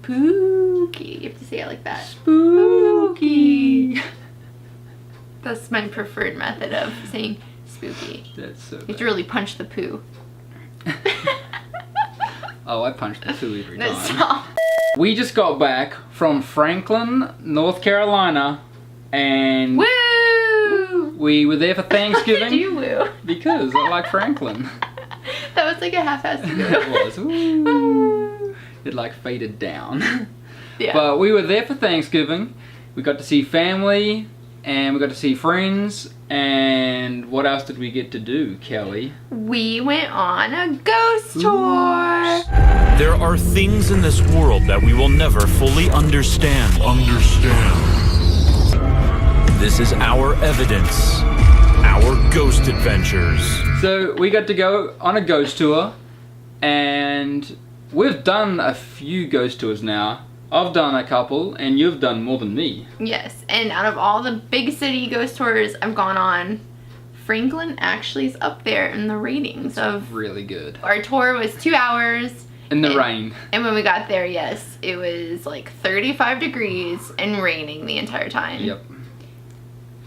spooky. You have to say it like that. Spooky. That's my preferred method of saying spooky. That's so You have bad. to really punch the poo. Oh, I punch the poo every No, time. stop. We just got back from Franklin, North Carolina, and Woo! we were there for Thanksgiving. Why did you woo? Because I like Franklin. That was like a half-assed woo. It was. Woo. It like faded down. Yeah. But we were there for Thanksgiving. We got to see family, and we got to see friends, and what else did we get to do, Kelly? We went on a ghost tour. There are things in this world that we will never fully understand. This is our evidence. Our ghost adventures. So we got to go on a ghost tour, and we've done a few ghost tours now. I've done a couple, and you've done more than me. Yes, and out of all the big city ghost tours I've gone on, Franklin actually is up there in the ratings of... Really good. Our tour was 2 hours. In the rain. And when we got there, yes, it was like 35 degrees and raining the entire time. Yep.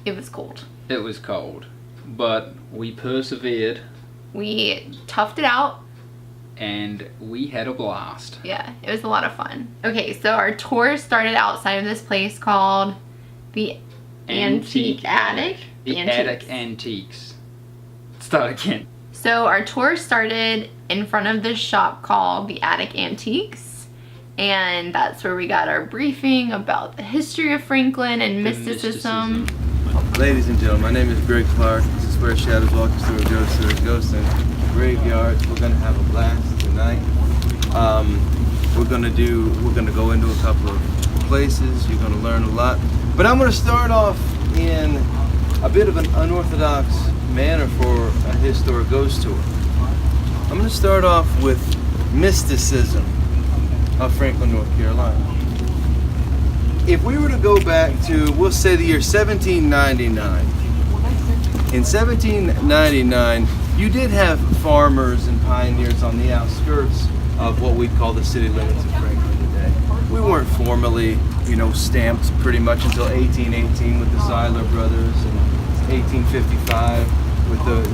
It was cold. It was cold, but we persevered, We toughed it out. and we had a blast. Yeah, it was a lot of fun. Okay, so our tour started outside of this place called the Antique Attic. The Attic Antiques. Start again. So our tour started in front of this shop called the Attic Antiques, and that's where we got our briefing about the history of Franklin and mysticism. Ladies and gentlemen, my name is Greg Clark. This is where shadows walk us through ghosts and graveyards. We're gonna have a blast tonight. We're gonna go into a couple of places. You're gonna learn a lot. But I'm gonna start off in a bit of an unorthodox manner for a historic ghost tour. I'm gonna start off with mysticism of Franklin, North Carolina. If we were to go back to, we'll say the year 1799. In 1799, you did have farmers and pioneers on the outskirts of what we'd call the city limits of Franklin today. We weren't formally, stamped pretty much until 1818 with the Seiler brothers and 1855 with the,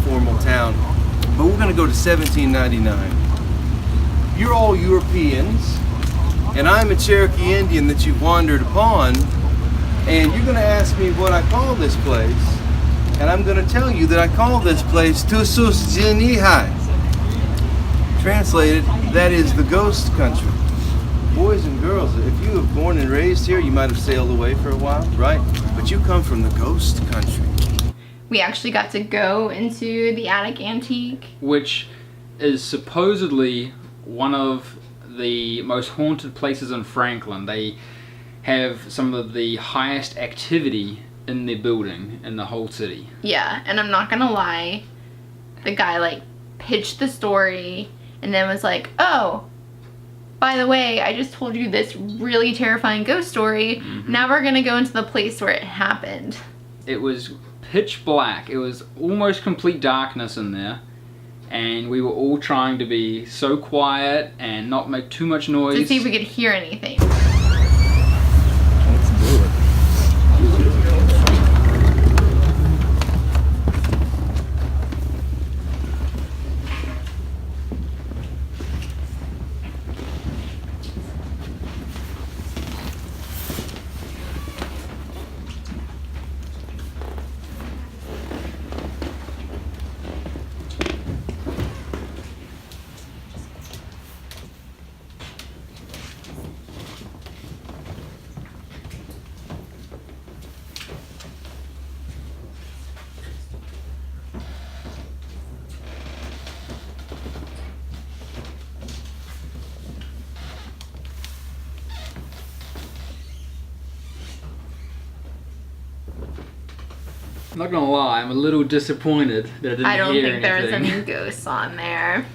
formal town. But we're gonna go to 1799. You're all Europeans, and I'm a Cherokee Indian that you've wandered upon, and you're gonna ask me what I call this place, and I'm gonna tell you that I call this place Tusus Jinihai. Translated, that is the ghost country. Boys and girls, if you have born and raised here, you might have sailed away for a while, right? But you come from the ghost country. We actually got to go into the Attic Antique. Which is supposedly one of the most haunted places in Franklin. They have some of the highest activity in their building in the whole city. Yeah, and I'm not gonna lie, the guy pitched the story and then was like, oh, by the way, I just told you this really terrifying ghost story. Now we're gonna go into the place where it happened. It was pitch black. It was almost complete darkness in there. And we were all trying to be so quiet and not make too much noise. To see if we could hear anything. Let's do it. I'm not gonna lie, I'm a little disappointed that I didn't I don't hear think there was anything. any ghosts on there.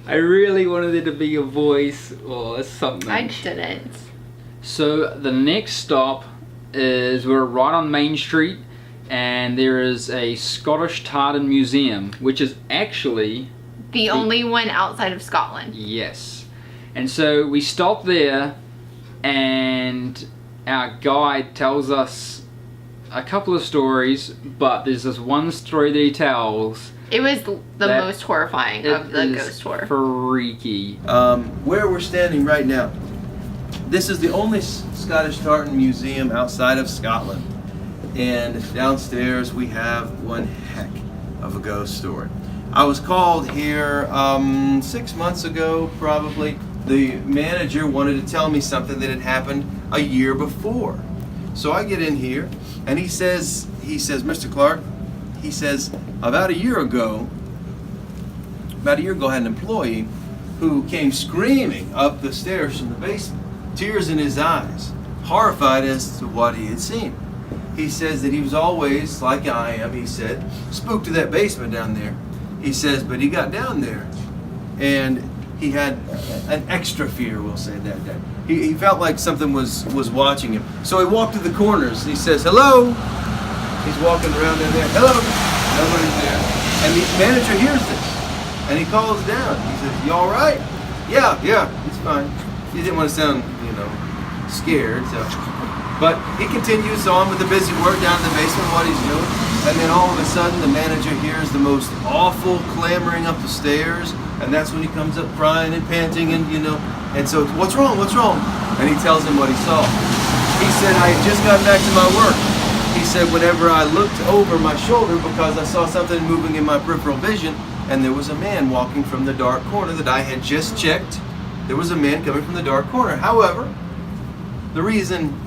I really wanted there to be a voice or something. I didn't. So the next stop is, we're right on Main Street, and there is a Scottish Tartan museum, which is actually The only one outside of Scotland. yes, And so we stop there, and our guide tells us a couple of stories, but there's this one story that he tells. It was the most horrifying of the ghost tour. Freaky. Where we're standing right now, this is the only Scottish Tartan museum outside of Scotland. And downstairs we have one heck of a ghost story. I was called here 6 months ago, probably. The manager wanted to tell me something that had happened a year before. So I get in here, and he says, Mr. Clark, he says, about a year ago, I had an employee who came screaming up the stairs from the basement, tears in his eyes, horrified as to what he had seen. He says that he was always, like I am, he said, spooked to that basement down there. He says, but he got down there, and he had an extra fear, we'll say that day. He felt like something was watching him. So he walked to the corners. He says, hello. He's walking around down there. Hello. Nobody's there. And the manager hears this, and he calls down. He says, you all right? Yeah, it's fine. He didn't want to sound, scared. So, but he continues on with the busy work down in the basement, what he's doing. And then all of a sudden, the manager hears the most awful clamoring up the stairs. And that's when he comes up crying and panting and, and so, what's wrong? And he tells him what he saw. He said, I had just gotten back to my work. He said, whenever I looked over my shoulder because I saw something moving in my peripheral vision, and there was a man walking from the dark corner that I had just checked. There was a man coming from the dark corner. However, the reason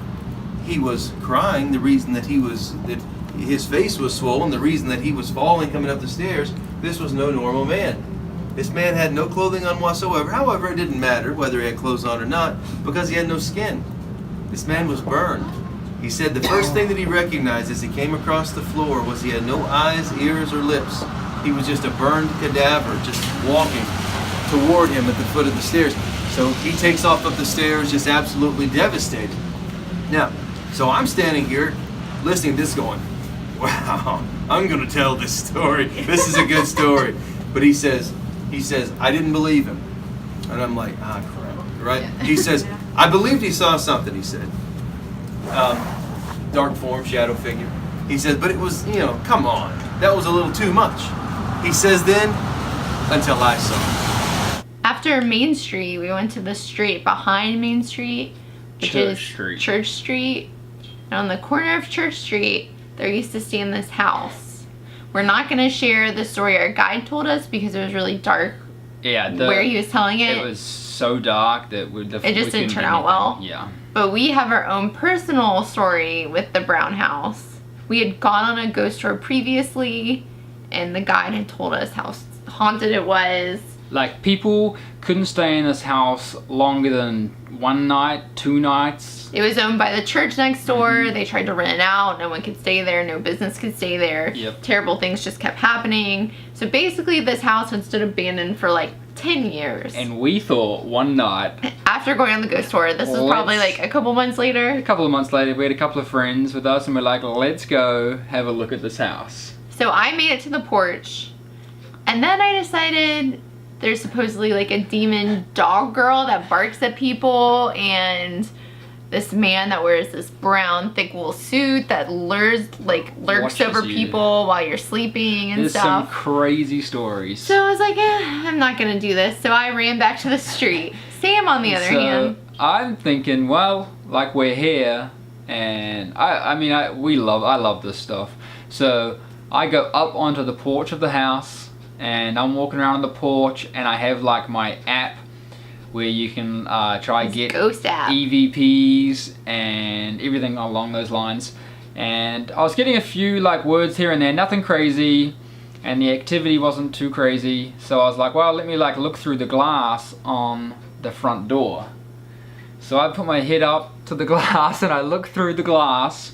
he was crying, the reason that his face was swollen, the reason that he was falling coming up the stairs, this was no normal man. This man had no clothing on whatsoever. However, it didn't matter whether he had clothes on or not because he had no skin. This man was burned. He said the first thing that he recognized as he came across the floor was he had no eyes, ears, or lips. He was just a burned cadaver just walking toward him at the foot of the stairs. So he takes off up the stairs just absolutely devastated. Now, so I'm standing here listening to this going, wow, I'm going to tell this story. This is a good story. But he says, I didn't believe him. And I'm like, crap, right? He says, I believed he saw something, he said. Dark form, shadow figure. He says, but it was, come on. That was a little too much. He says then, until I saw it. After Main Street, we went to the street behind Main Street, which is Church Street. And on the corner of Church Street, there used to stand this house. We're not going to share the story our guide told us because it was really dark. Yeah, where he was telling it. It was so dark that it just didn't turn out well. Yeah. But we have our own personal story with the brown house. We had gone on a ghost tour previously, and the guide had told us how haunted it was. Like, people couldn't stay in this house longer than 1 night, 2 nights. It was owned by the church next door. They tried to rent it out. No one could stay there. No business could stay there. Yep. Terrible things just kept happening. So basically, this house had stood abandoned for like 10 years. And we thought one night, after going on the ghost tour, this was probably like a couple months later. A couple of months later, we had a couple of friends with us, and we're like, let's go have a look at this house. So I made it to the porch, and then I decided there's supposedly like a demon dog girl that barks at people, and this man that wears this brown thick wool suit that lurks over people while you're sleeping and There's stuff. Some crazy stories. So I was like, I'm not gonna do this. So I ran back to the street. Sam, on the other hand, I'm thinking, well, like, we're here, and I love this stuff. So I go up onto the porch of the house, and I'm walking around the porch, and I have like my app where you can try and get ghost app. EVPs and everything along those lines. And I was getting a few like words here and there, nothing crazy, and the activity wasn't too crazy. So I was like, well, let me like look through the glass on the front door. So I put my head up to the glass and I look through the glass,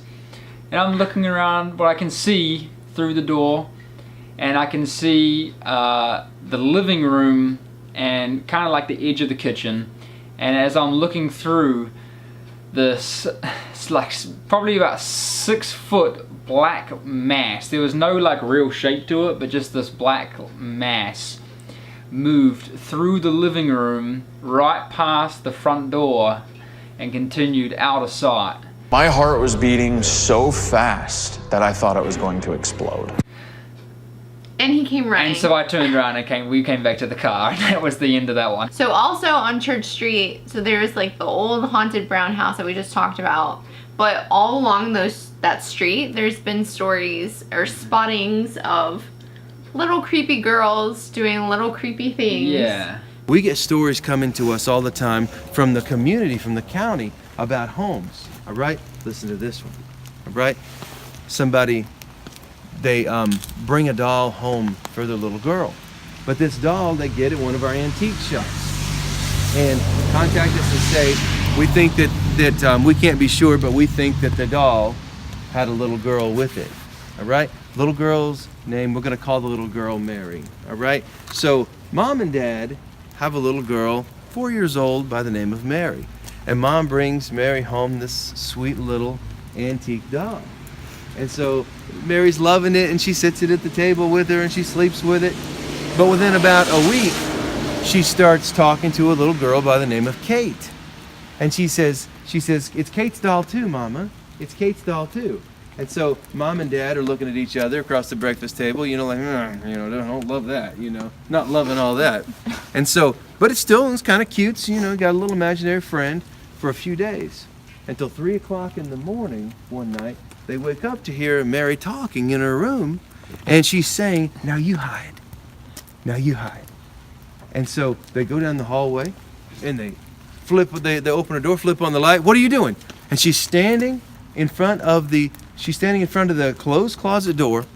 and I'm looking around what I can see through the door, and I can see the living room and kind of like the edge of the kitchen. And as I'm looking through this, it's like probably about 6 foot black mass. There was no like real shape to it, but just this black mass moved through the living room, right past the front door, and continued out of sight. My heart was beating so fast that I thought it was going to explode. And he came running. And so I turned around and we came back to the car, and that was the end of that one. So also on Church Street, so there's like the old haunted brown house that we just talked about, but all along that street, there's been stories or spottings of little creepy girls doing little creepy things. Yeah. We get stories coming to us all the time from the community, from the county, about homes. All right? Listen to this one. All right? Somebody, they bring a doll home for their little girl. But this doll they get at one of our antique shops. And contact us and say, we think that we can't be sure, but we think that the doll had a little girl with it. All right? Little girl's name, we're going to call the little girl Mary. All right? So Mom and Dad have a little girl, 4 years old, by the name of Mary. And Mom brings Mary home this sweet little antique doll. And so Mary's loving it, and she sits it at the table with her, and she sleeps with it. But within about a week, she starts talking to a little girl by the name of Kate. And she says, it's Kate's doll too, Mama. It's Kate's doll too. And so Mom and Dad are looking at each other across the breakfast table, like, don't love that, not loving all that. And so, but it's kind of cute, so, got a little imaginary friend for a few days. Until 3 o'clock in the morning one night, they wake up to hear Mary talking in her room, and she's saying, now you hide. Now you hide. And so they go down the hallway, and they open a door, flip on the light. What are you doing? And she's standing in front of the closed closet door,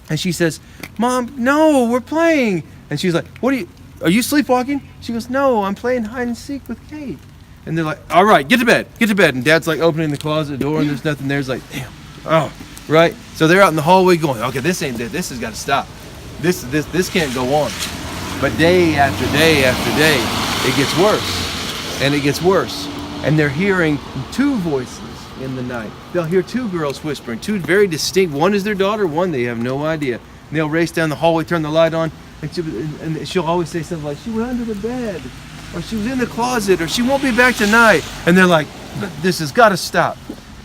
and she says, Mom, no, we're playing. And she's like, are you sleepwalking? She goes, no, I'm playing hide and seek with Kate. And they're like, all right, get to bed. And Dad's like opening the closet door, and there's nothing there. He's like, damn, oh, right. So they're out in the hallway going, okay, this has got to stop. This can't go on. But day after day after day, it gets worse, and it gets worse. And they're hearing two voices in the night. They'll hear two girls whispering, two very distinct. One is their daughter, one they have no idea. And they'll race down the hallway, turn the light on, and she'll always say something like, she went under the bed, or she was in the closet, or she won't be back tonight. And they're like, this has got to stop.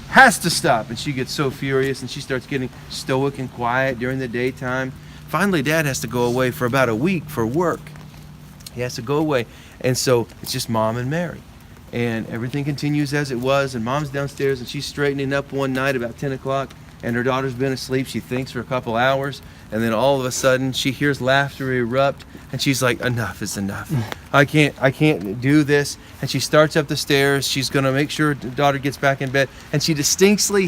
Has to stop. And she gets so furious, and she starts getting stoic and quiet during the daytime. Finally, Dad has to go away for about a week for work. He has to go away. And so it's just Mom and Mary. And everything continues as it was, and Mom's downstairs, and she's straightening up one night about 10 o'clock, and her daughter's been asleep. She thinks for a couple hours, and then all of a sudden she hears laughter erupt, and she's like, enough is enough. I can't do this. And she starts up the stairs. She's going to make sure her daughter gets back in bed, and she distinctly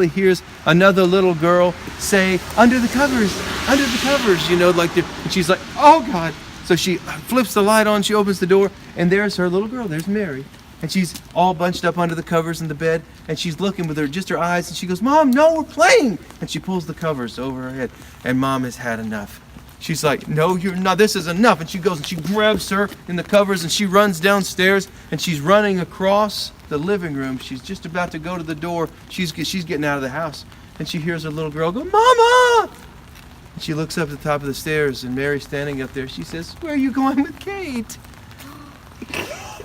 hears another little girl say, under the covers, and she's like, oh God. So she flips the light on, she opens the door, and there's her little girl, there's Mary. And she's all bunched up under the covers in the bed, and she's looking with just her eyes, and she goes, Mom, no, we're playing. And she pulls the covers over her head, and Mom has had enough. She's like, no, you're not, this is enough. And she goes and she grabs her in the covers, and she runs downstairs, and she's running across the living room. She's just about to go to the door. She's getting out of the house, and she hears her little girl go, Mama! She looks up at the top of the stairs, and Mary's standing up there. She says, where are you going with Kate?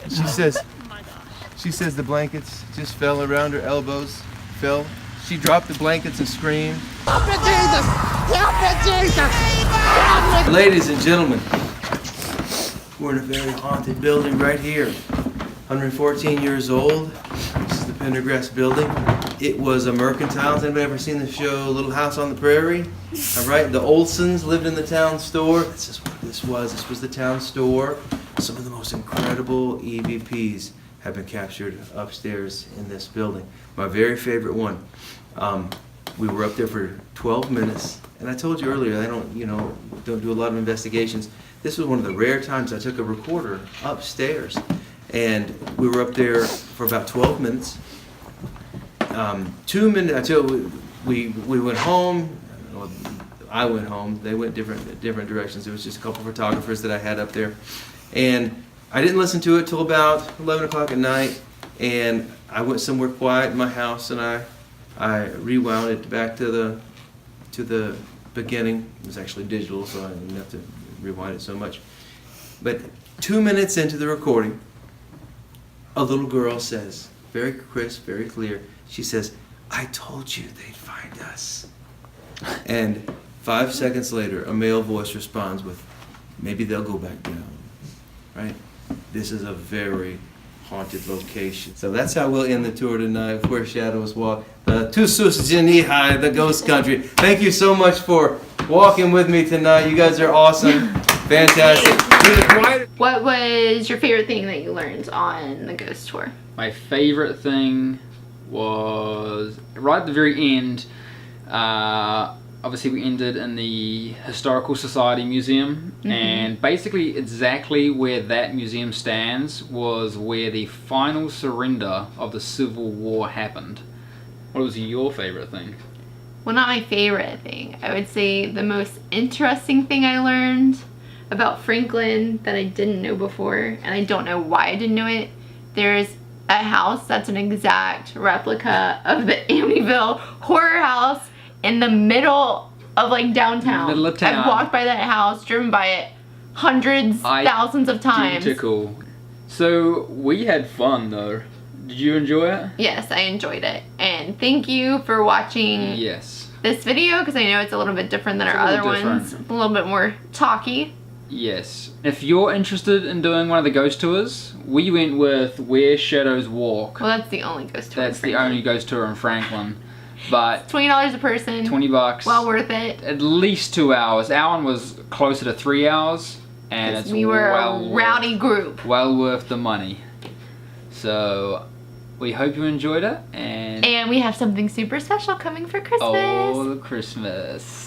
She says the blankets just fell around her elbows, fell. She dropped the blankets and screamed. Help me, Jesus! Help me, Jesus! Help me! Ladies and gentlemen, we're in a very haunted building right here. 114 years old. This is the Pendergrass building. It was a mercantile. Has anybody ever seen the show Little House on the Prairie? All right, the Olsons lived in the town store. This is what this was. This was the town store. Some of the most incredible EVPs have been captured upstairs in this building. My very favorite one. We were up there for 12 minutes, and I told you earlier I don't do a lot of investigations. This was one of the rare times I took a recorder upstairs, and we were up there for about 12 minutes. 2 minutes until we went home. Well, I went home. They went different directions. There was just a couple photographers that I had up there, and I didn't listen to it till about 11 o'clock at night. And I went somewhere quiet in my house, and I rewound it back to the beginning. It was actually digital, so I didn't have to rewind it so much. But 2 minutes into the recording, a little girl says, very crisp, very clear, she says, "I told you they'd find us." And 5 seconds later, a male voice responds with, "Maybe they'll go back down." Right? This is a very haunted location. So that's how we'll end the tour tonight, Where Shadows Walk, the Tususjinihai, the ghost country. Thank you so much for walking with me tonight. You guys are awesome. Fantastic. What was your favorite thing that you learned on the ghost tour? My favorite thing was right at the very end. Obviously, we ended in the Historical Society Museum, and basically exactly where that museum stands was where the final surrender of the Civil War happened. What was your favorite thing? Well, not my favorite thing. I would say the most interesting thing I learned about Franklin that I didn't know before, and I don't know why I didn't know it. There's a house that's an exact replica of the Amityville horror house in the middle of like downtown. Middle of town. I've walked by that house, driven by it hundreds, thousands of times. Identical. So we had fun though. Did you enjoy it? Yes, I enjoyed it. And thank you for watching this video, because I know it's a little bit different than our other ones. A little bit more talky. Yes. If you're interested in doing one of the ghost tours, we went with Where Shadows Walk. Well, that's the only ghost tour. That's the only ghost tour in Franklin. But $20 a person. $20. Well worth it. At least 2 hours. Our one was closer to 3 hours, and it's we were a rowdy group. Well worth the money. So we hope you enjoyed it, and we have something super special coming for Christmas. Oh, Christmas.